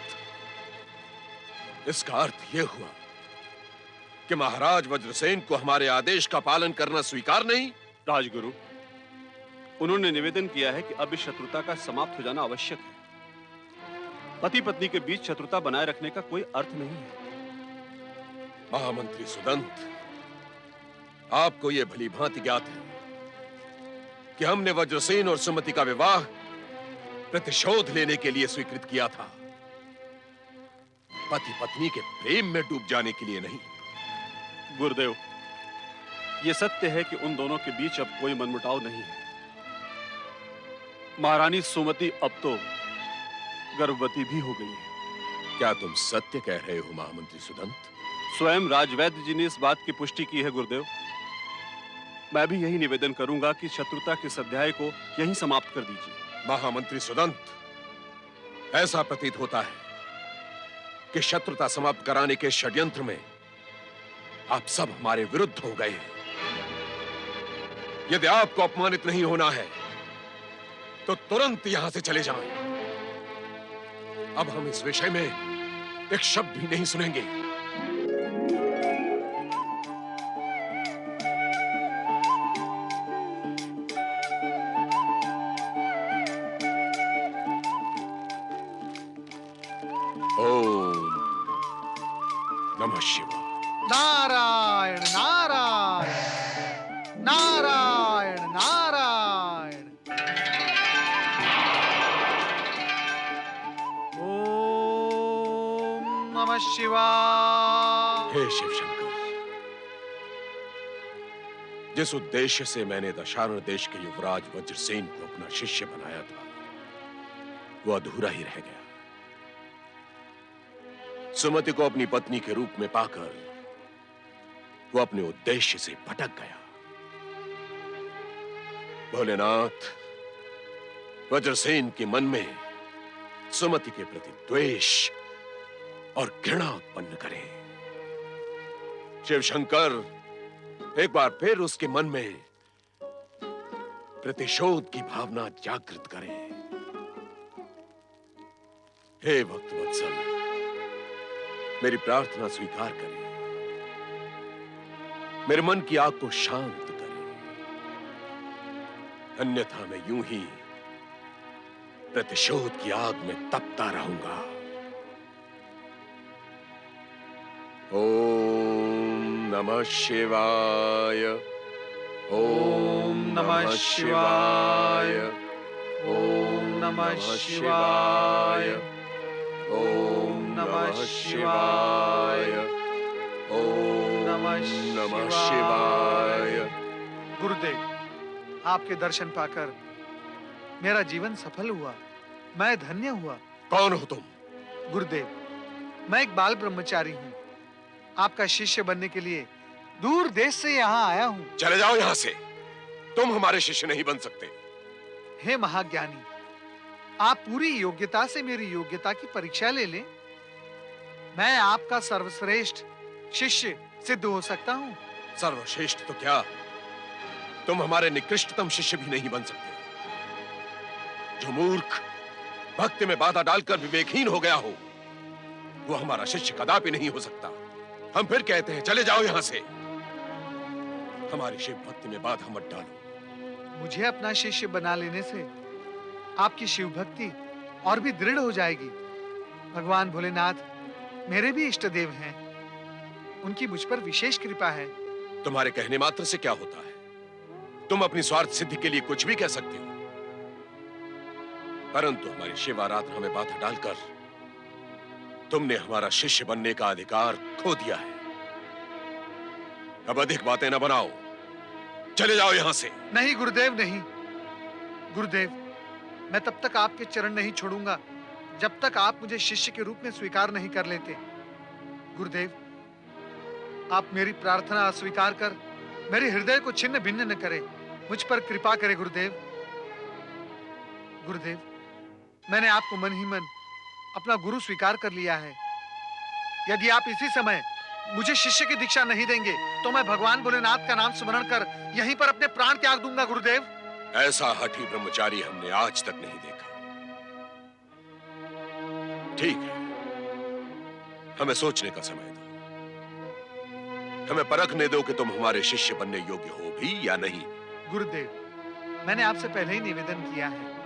इसका अर्थ यह हुआ कि महाराज वज्रसेन को हमारे आदेश का पालन करना स्वीकार नहीं। राजगुरु, उन्होंने निवेदन किया है कि अब इस शत्रुता का समाप्त हो जाना आवश्यक है। पति पत्नी के बीच शत्रुता बनाए रखने का कोई अर्थ नहीं है। महामंत्री सुदंत, आपको यह भली भांति ज्ञात है कि हमने वज्रसेन और सुमति का विवाह प्रतिशोध लेने के लिए स्वीकृत किया था, पति पत्नी के प्रेम में डूब जाने के लिए नहीं। गुरुदेव, यह सत्य है कि उन दोनों के बीच अब कोई मनमुटाव नहीं है। महारानी सुमति अब तो गर्भवती भी हो गई है। क्या तुम सत्य कह रहे हो महामंत्री सुदंत? स्वयं राजवैद्य जी ने इस बात की पुष्टि की है गुरुदेव। मैं भी यही निवेदन करूंगा कि शत्रुता के इस अध्याय को यहीं समाप्त कर दीजिए। महामंत्री सुदंत, ऐसा प्रतीत होता है कि शत्रुता समाप्त कराने के षड्यंत्र में आप सब हमारे विरुद्ध हो गए हैं। यदि आपको अपमानित नहीं होना है तो तुरंत यहां से चले जाएं। अब हम इस विषय में एक शब्द भी नहीं सुनेंगे। ओम नमः शिवाय। नारायण नारायण नारायण नारायण। ओम नमः शिवाय। हे शिव शंकर, जिस उद्देश्य से मैंने दशारण देश के युवराज वज्रसेन को अपना शिष्य बनाया था, वो अधूरा ही रह गया। सुमति को अपनी पत्नी के रूप में पाकर वो अपने उद्देश्य से भटक गया। भोलेनाथ, वज्रसेन के मन में सुमति के प्रति द्वेष और घृणा उत्पन्न करें। शिव शंकर, एक बार फिर उसके मन में प्रतिशोध की भावना जागृत करें। हे भक्त वत्सल, मेरी प्रार्थना स्वीकार करें। मेरे मन की आग को शांत करें, अन्यथा मैं यूं ही प्रतिशोध की आग में तपता रहूंगा। ओम नमः शिवाय, ओम नमः शिवाय, ओम नमः शिवाय, ओम नमः शिवाय, ओम नमः शिवाय। गुरुदेव, आपके दर्शन पाकर मेरा जीवन सफल हुआ, मैं धन्य हुआ। कौन हो तुम? गुरुदेव, मैं एक बाल ब्रह्मचारी हूँ। आपका शिष्य बनने के लिए दूर देश से यहाँ आया हूँ। चले जाओ यहाँ से, तुम हमारे शिष्य नहीं बन सकते। हे महाज्ञानी, आप पूरी योग्यता से मेरी योग्यता की परीक्षा ले लें। मैं आपका सर्वश्रेष्ठ शिष्य सिद्ध हो सकता हूँ। सर्वश्रेष्ठ तो क्या, तुम हमारे निकृष्टतम शिष्य भी नहीं बन सकते। जो मूर्ख भक्ति में बाधा डालकर विवेकहीन हो गया हो, वो हमारा शिष्य कदापि नहीं हो सकता। हम फिर कहते हैं, चले जाओ यहां से। हमारी शिव भक्ति में बाधा मत डालो। मुझे अपना शिष्य बना लेने से आपकी शिव भक्ति और भी दृढ़ हो जाएगी। भगवान भोलेनाथ मेरे भी इष्ट देव हैं। उनकी मुझ पर विशेष कृपा है। तुम्हारे कहने मात्र से क्या होता है? तुम अपनी स्वार्थ सिद्धि के लिए कुछ भी कह सकते हो, परंतु हमारी शिव आराधना में बाधा डालकर तुमने हमारा शिष्य बनने का अधिकार खो दिया है। अब अधिक बातें न बनाओ, चले जाओ यहां से। नहीं गुरुदेव, नहीं। गुरुदेव, मैं तब तक आपके चरण नहीं छोड़ूंगा जब तक आप मुझे शिष्य के रूप में स्वीकार नहीं कर लेते। गुरुदेव, आप मेरी प्रार्थना अस्वीकार कर मेरे हृदय को छिन्न भिन्न न करें। मुझ पर कृपा करें गुरुदेव। गुरुदेव, मैंने आपको मन ही मन अपना गुरु स्वीकार कर लिया है। यदि आप इसी समय मुझे शिष्य की दीक्षा नहीं देंगे तो मैं भगवान भोलेनाथ का नाम स्मरण कर यहीं पर अपने प्राण त्याग दूंगा। गुरुदेव, ऐसा हठी ब्रह्मचारी हमने आज तक नहीं देखा। ठीक है, हमें सोचने का समय दो। हमें परखने दो कि तुम हमारे शिष्य बनने योग्य हो भी या नहीं। गुरुदेव, मैंने आपसे पहले ही निवेदन किया है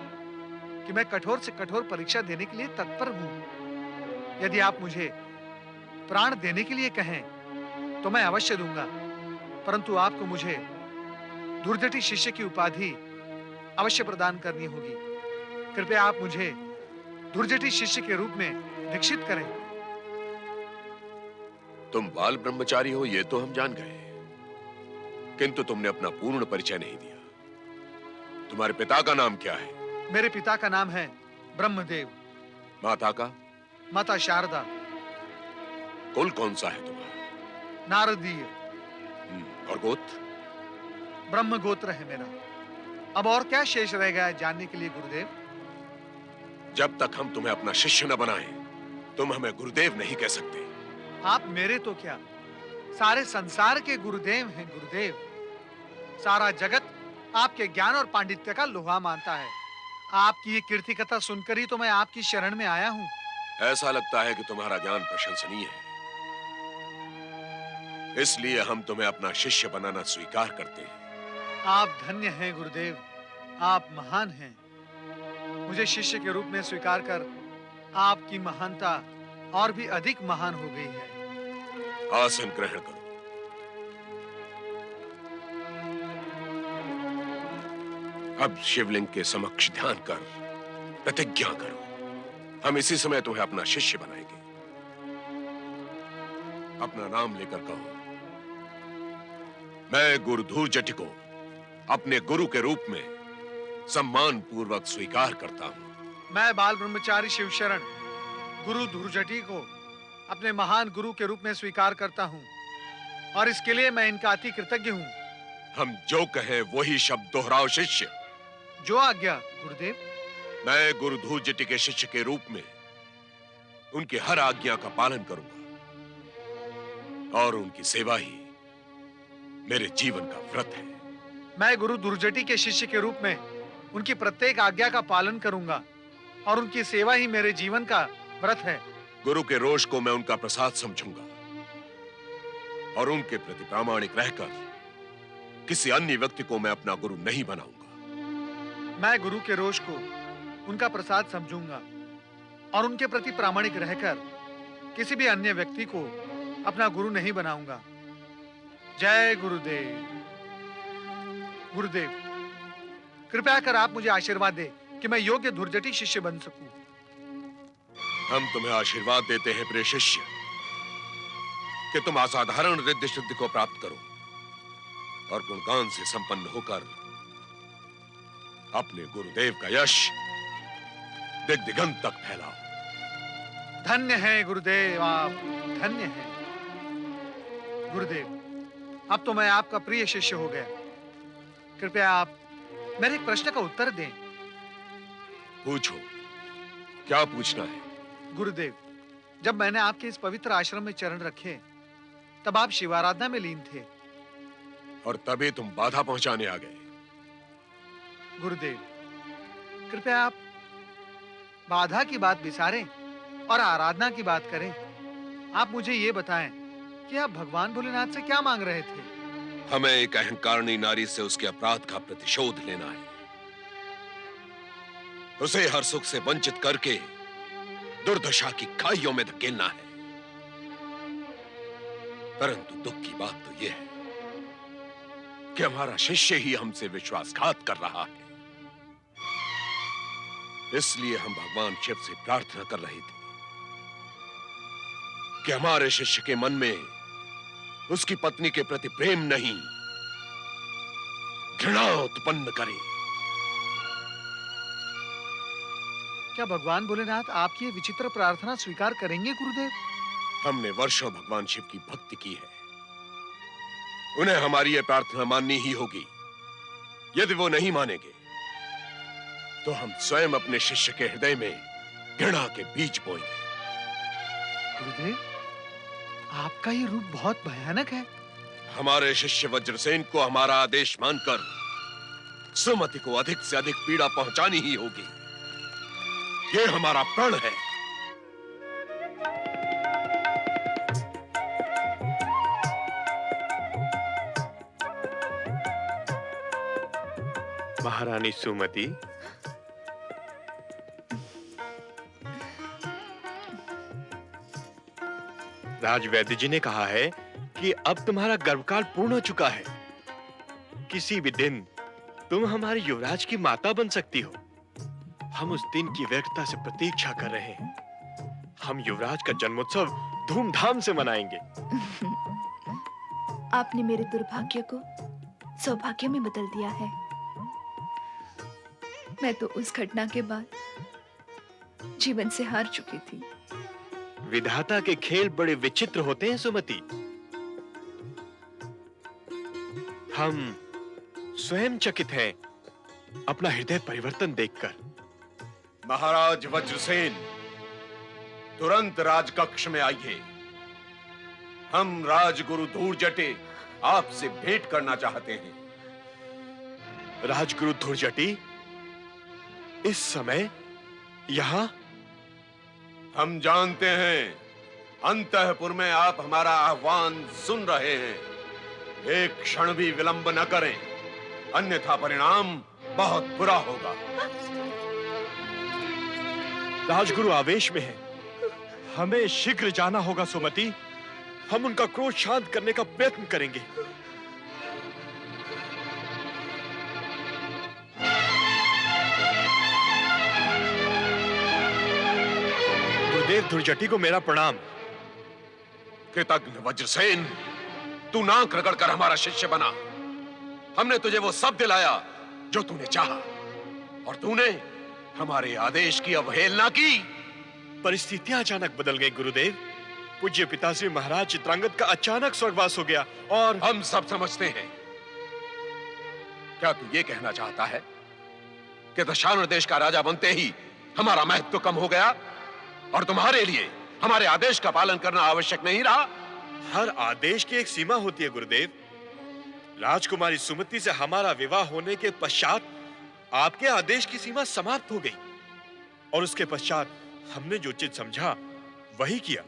कि मैं कठोर से कठोर परीक्षा देने के लिए तत्पर हूं। यदि आप मुझे प्राण देने के लिए कहें तो मैं अवश्य दूंगा, परंतु आपको मुझे दुर्जटी शिष्य की उपाधि अवश्य प्रदान करनी होगी। कृपया आप मुझे दुर्जटी शिष्य के रूप में दीक्षित करें। तुम बाल ब्रह्मचारी हो ये तो हम जान गए, किंतु तुमने अपना पूर्ण परिचय नहीं दिया। तुम्हारे पिता का नाम क्या है? मेरे पिता का नाम है ब्रह्मदेव। माता का? माता शारदा। कुल कौन सा है तुम्हारा? नारदीय। और गोत्र? ब्रह्म गोत्र है मेरा। अब और क्या शेष रह गया है जानने के लिए गुरुदेव? जब तक हम तुम्हें अपना शिष्य न बनाएं, तुम हमें गुरुदेव नहीं कह सकते। आप मेरे तो क्या, सारे संसार के गुरुदेव हैं। गुरुदेव, सारा जगत आपके ज्ञान और पांडित्य का लोहा मानता है। आपकी ये कीर्ति कथा सुनकर ही तो मैं आपकी शरण में आया हूँ। ऐसा लगता है कि तुम्हारा ज्ञान प्रशंसनीय है, इसलिए हम तुम्हें अपना शिष्य बनाना स्वीकार करते हैं। आप धन्य हैं गुरुदेव, आप महान हैं। मुझे शिष्य के रूप में स्वीकार कर आपकी महानता और भी अधिक महान हो गई है। आसन ग्रहण करो। अब शिवलिंग के समक्ष ध्यान कर प्रतिज्ञा करो। हम इसी समय तुम्हें अपना शिष्य बनाएंगे। अपना नाम लेकर कहो, मैं गुरु धूर्जटि को अपने गुरु के रूप में सम्मान पूर्वक स्वीकार करता हूं। मैं बाल ब्रह्मचारी शिवशरण गुरु धूर्जटि को अपने महान गुरु के रूप में स्वीकार करता हूं और इसके लिए मैं इनका अति कृतज्ञ हूं। हम जो कहें वही शब्द दोहराओ शिष्य। जो आज्ञा गुरुदेव। मैं गुरु धूर्जटि के शिष्य के रूप में उनकी हर आज्ञा का पालन करूंगा और उनकी सेवा ही मेरे जीवन का व्रत है। मैं गुरु धूर्जटि के शिष्य के रूप में उनकी प्रत्येक आज्ञा का पालन करूंगा और उनकी सेवा ही मेरे जीवन का व्रत है। गुरु के रोष को मैं उनका प्रसाद समझूंगा और उनके प्रति प्रामाणिक रहकर किसी अन्य व्यक्ति को मैं अपना गुरु नहीं बनाऊंगा। मैं गुरु के रोष को उनका प्रसाद समझूंगा और उनके प्रति प्रामाणिक रहकर किसी भी अन्य व्यक्ति को अपना गुरु नहीं बनाऊंगा। जय गुरुदेव। गुरुदेव, कृपया कर आप मुझे आशीर्वाद दे कि मैं योग्य धुर्जटी शिष्य बन सकूं। हम तुम्हें आशीर्वाद देते हैं प्रिय शिष्य कि तुम असाधारण रिद्धि सिद्धि को प्राप्त करो और गुणगान से संपन्न होकर अपने गुरुदेव का यश दिग्दिगंत तक फैलाओ। धन्य है गुरुदेव, आप धन्य हैं। गुरुदेव, अब तो मैं आपका प्रिय शिष्य हो गया। कृपया आप मेरे एक प्रश्न का उत्तर दें। पूछो, क्या पूछना है? गुरुदेव, जब मैंने आपके इस पवित्र आश्रम में चरण रखे तब आप शिवाराधना में लीन थे और तभी तुम बाधा पहुंचाने आ गए। गुरुदेव, कृपया आप बाधा की बात विसारें और आराधना की बात करें। आप मुझे ये बताएं कि आप भगवान भोलेनाथ से क्या मांग रहे थे? हमें एक अहंकारणी नारी से उसके अपराध का प्रतिशोध लेना है, उसे हर सुख से वंचित करके दुर्दशा की खाइयों में धकेलना है। परंतु दुख की बात तो यह है कि हमारा शिष्य ही हमसे विश्वासघात कर रहा है। इसलिए हम भगवान शिव से प्रार्थना कर रहे थे कि हमारे शिष्य के मन में उसकी पत्नी के प्रति प्रेम नहीं, घृणा उत्पन्न करे। क्या भगवान भोलेनाथ आपकी ये विचित्र प्रार्थना स्वीकार करेंगे गुरुदेव? हमने वर्षों भगवान शिव की भक्ति की है, उन्हें हमारी यह प्रार्थना माननी ही होगी। यदि वो नहीं मानेंगे तो हम स्वयं अपने शिष्य के हृदय में घृणा के बीज बोएंगे। गुरुदेव, आपका ये रूप बहुत भयानक है। हमारे शिष्य वज्रसेन को हमारा आदेश मानकर सुमति को अधिक से अधिक पीड़ा पहुंचानी ही होगी। ये हमारा प्रण है। महारानी सुमति, राजवैद्य जी ने कहा है कि अब तुम्हारा गर्भकाल पूर्ण हो चुका है। किसी भी दिन तुम हमारे युवराज की माता बन सकती हो। हम उस दिन की व्यग्रता से प्रतीक्षा कर रहे हैं। हम युवराज का जन्मोत्सव धूमधाम से मनाएंगे। आपने मेरे दुर्भाग्य को सौभाग्य में बदल दिया है। मैं तो उस घटना के बाद जीवन से हार चुकी थी। विधाता के खेल बड़े विचित्र होते हैं सुमति। हम स्वयं चकित हैं अपना हृदय परिवर्तन देखकर। महाराज वज्रसेन, तुरंत राजकक्ष में आइए। हम राजगुरु धूर्जटे आपसे भेंट करना चाहते हैं। राजगुरु धुर्जटी इस समय यहां? हम जानते हैं अंतःपुर में आप हमारा आह्वान सुन रहे हैं। एक क्षण भी विलंब न करें, अन्यथा परिणाम बहुत बुरा होगा। राजगुरु आवेश में हैं। हमें शीघ्र जाना होगा सुमति। हम उनका क्रोध शांत करने का प्रयत्न करेंगे। गुरुदेव धुर्जटी को मेरा प्रणाम। कृतज्ञ वज्रसेन, तू नाक रगड़ कर हमारा शिष्य बना। हमने तुझे वो सब दिलाया जो तूने चाहा, और तूने हमारे आदेश की अवहेलना की। परिस्थितियां अचानक बदल गई गुरुदेव। पूज्य पिताश्री महाराज चित्रांगद का अचानक स्वर्गवास हो गया और हम सब समझते हैं। क्या तू ये कहना चाहता है कि दशानन देश का राजा बनते ही हमारा महत्व कम हो गया और तुम्हारे लिए हमारे आदेश का पालन करना आवश्यक नहीं रहा? हर आदेश की एक सीमा होती है गुरुदेव। राजकुमारी सुमति से हमारा विवाह होने के पश्चात आपके आदेश की सीमा समाप्त हो गई, और उसके पश्चात हमने जो चीज समझा वही किया।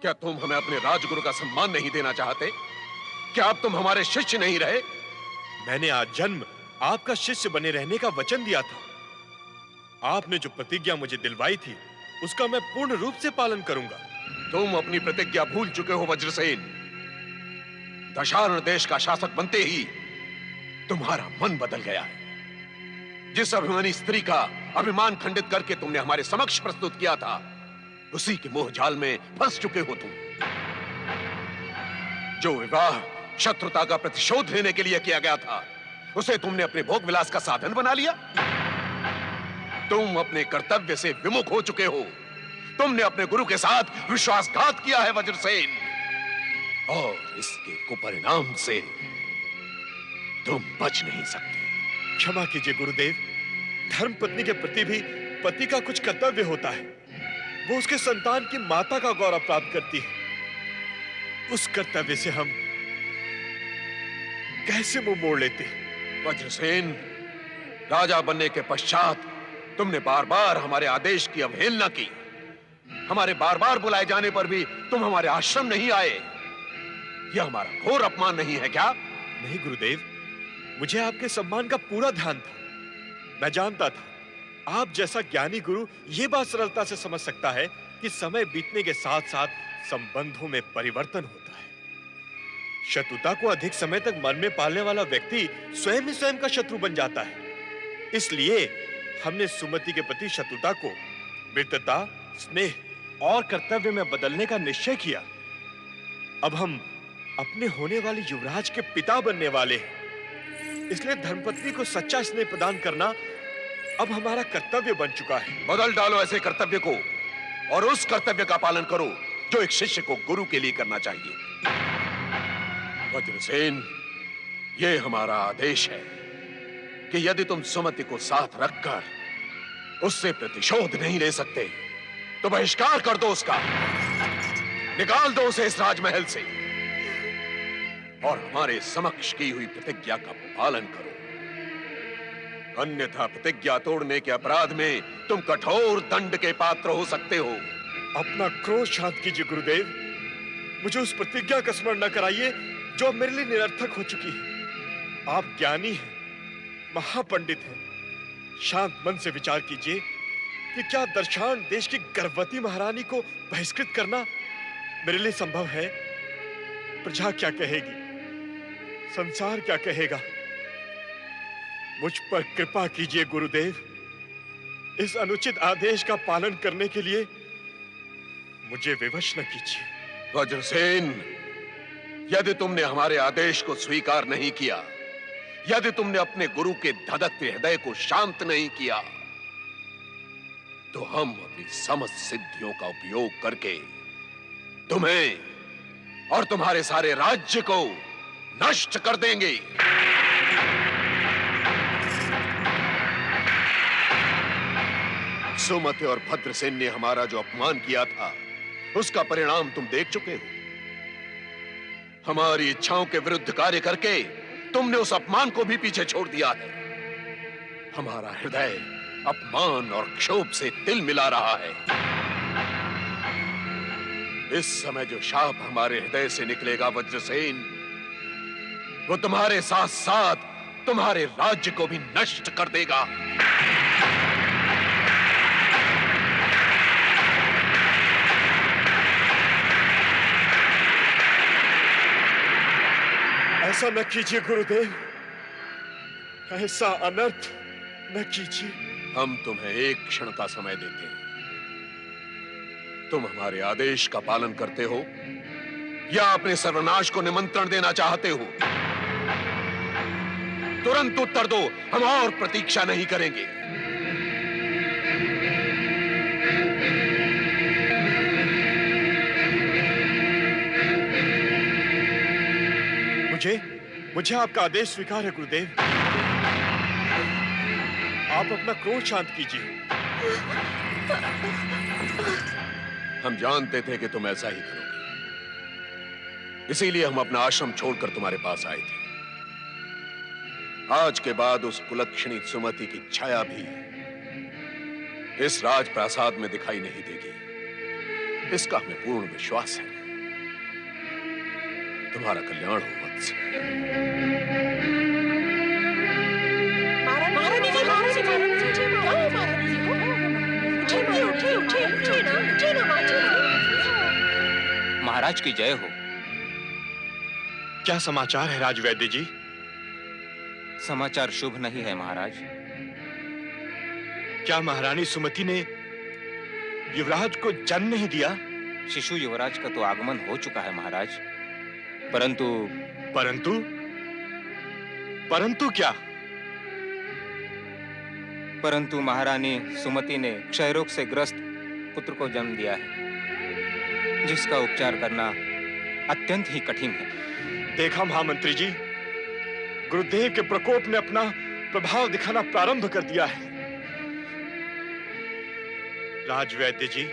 क्या तुम हमें अपने राजगुरु का सम्मान नहीं देना चाहते? क्या अब तुम हमारे शिष्य नहीं रहे? मैंने आज जन्म आपका शिष्य बने रहने का वचन दिया था। आपने जो प्रतिज्ञा मुझे दिलवाई थी, उसका मैं पूर्ण रूप से पालन करूंगा। तुम अपनी प्रतिज्ञा भूल चुके हो वज्रसेन। दशारण देश का शासक बनते ही तुम्हारा मन बदल गया है। जिस अभिमानी स्त्री का अभिमान खंडित करके तुमने हमारे समक्ष प्रस्तुत किया था, उसी के मोह जाल में फंस चुके हो तुम। जो विवाह शत्रुता का प्रतिशोध लेने के लिए किया गया था, उसे तुमने अपने भोग विलास का साधन बना लिया। तुम अपने कर्तव्य से विमुख हो चुके हो। तुमने अपने गुरु के साथ विश्वासघात किया है वज्रसेन, और इसके कुपरिणाम से तुम बच नहीं सकते। क्षमा कीजिए गुरुदेव, धर्म पत्नी के प्रति भी पति का कुछ कर्तव्य होता है। वो उसके संतान की माता का गौरव प्राप्त करती है। उस कर्तव्य से हम कैसे मुंह मोड़ लेते? वज्रसेन, राजा बनने के पश्चात तुमने बार बार हमारे आदेश की अवहेलना की। हमारे बार बार बुलाए जाने पर भी तुम हमारे आश्रम नहीं आए। यह हमारा घोर अपमान नहीं है क्या? नहीं गुरुदेव, मुझे आपके सम्मान का पूरा ध्यान था। मैं जानता था आप जैसा ज्ञानी गुरु ये बात सरलता से समझ सकता है कि समय बीतने के साथ साथ संबंधों में परिवर्तन होता है। शत्रुता को अधिक समय तक मन में पालने वाला व्यक्ति स्वयं ही स्वयं का शत्रु बन जाता है। इसलिए हमने सुमति के प्रति शत्रुता को मित्रता, स्नेह और कर्तव्य में बदलने का निश्चय किया। अब हम अपने होने वाले युवराज के पिता बनने वाले हैं, इसलिए धर्मपत्नी को सच्चा स्नेह प्रदान करना अब हमारा कर्तव्य बन चुका है। बदल डालो ऐसे कर्तव्य को और उस कर्तव्य का पालन करो जो एक शिष्य को गुरु के लिए करना चाहिए। वज्रसेन, ये हमारा आदेश है कि यदि तुम सुमति को साथ रखकर उससे प्रतिशोध नहीं ले सकते तो बहिष्कार कर दो उसका, निकाल दो उसे इस राजमहल से और हमारे समक्ष की हुई प्रतिज्ञा का पालन करो। अन्यथा प्रतिज्ञा तोड़ने के अपराध में तुम कठोर दंड के पात्र हो सकते हो। अपना क्रोध शांत कीजिए गुरुदेव। मुझे उस प्रतिज्ञा का स्मरण न कराइए जो मेरे लिए निरर्थक हो चुकी है। आप ज्ञानी हैं, महापंडित हैं। शांत मन से विचार कीजिए कि क्या दर्शान देश की गर्भवती महारानी को बहिष्कृत करना मेरे लिए संभव है? प्रजा क्या कहेगी? संसार क्या कहेगा? मुझ पर कृपा कीजिए गुरुदेव। इस अनुचित आदेश का पालन करने के लिए मुझे विवश न कीजिए। वज्रसेन, यदि तुमने हमारे आदेश को स्वीकार नहीं किया, यदि तुमने अपने गुरु के धधकते हृदय को शांत नहीं किया, तो हम अपनी समस्त सिद्धियों का उपयोग करके तुम्हें और तुम्हारे सारे राज्य को नष्ट कर देंगे। सुमति और भद्रसेन ने हमारा जो अपमान किया था, उसका परिणाम तुम देख चुके हो। हमारी इच्छाओं के विरुद्ध कार्य करके तुमने उस अपमान को भी पीछे छोड़ दिया है। हमारा हृदय अपमान और क्षोभ से तिल मिला रहा है। इस समय जो शाप हमारे हृदय से निकलेगा वज्रसेन, वो तुम्हारे साथ साथ तुम्हारे राज्य को भी नष्ट कर देगा। ऐसा न कीजिए गुरुदेव, ऐसा अनर्थ न कीजिए। हम तुम्हें एक क्षण का समय देते हैं। तुम हमारे आदेश का पालन करते हो या अपने सर्वनाश को निमंत्रण देना चाहते हो? तुरंत उत्तर दो, हम और प्रतीक्षा नहीं करेंगे। मुझे आपका आदेश स्वीकार है गुरुदेव। आप अपना क्रोध शांत कीजिए। हम जानते थे कि तुम ऐसा ही करोगे, इसीलिए हम अपना आश्रम छोड़कर तुम्हारे पास आए थे। आज के बाद उस कुलक्षणी सुमति की छाया भी इस राजप्रासाद में दिखाई नहीं देगी। इसका हमें पूर्ण विश्वास है। तुम्हारा कल्याण हो वत्स। महाराज की जय हो। क्या समाचार है राजवैद्य जी? समाचार शुभ नहीं है महाराज। क्या महारानी सुमति ने युवराज को जन्म नहीं दिया? शिशु युवराज का तो आगमन हो चुका है महाराज, परंतु परंतु क्या? परंतु महारानी सुमति ने क्षय रोग से ग्रस्त पुत्र को जन्म दिया है, जिसका उपचार करना अत्यंत ही कठिन है। देखा महामंत्री जी, गुरुदेव के प्रकोप ने अपना प्रभाव दिखाना प्रारंभ कर दिया है। राजवैद्य जी,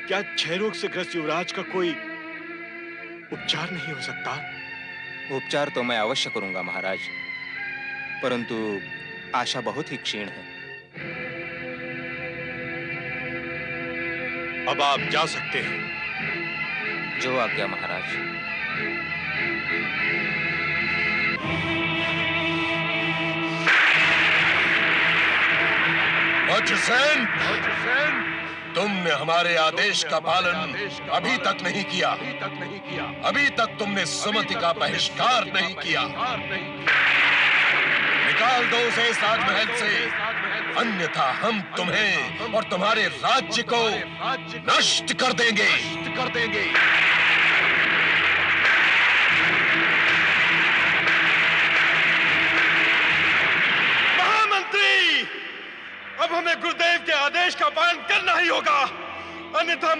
क्या क्षय रोग से ग्रस्त युवराज का कोई उपचार नहीं हो सकता? उपचार तो मैं अवश्य करूंगा महाराज, परंतु आशा बहुत ही क्षीण है। अब आप जा सकते हैं। जो आज्ञा महाराज। वज्रसेन, तुमने हमारे आदेश का पालन अभी तक नहीं किया। अभी तक तुमने सुमति का बहिष्कार नहीं किया। निकाल दो उसे इस राजमहल से, अन्यथा हम तुम्हें और तुम्हारे राज्य को नष्ट कर देंगे। महामंत्री, अब हमें गुरुदेव के आदेश का पालन करना ही होगा, अन्यथा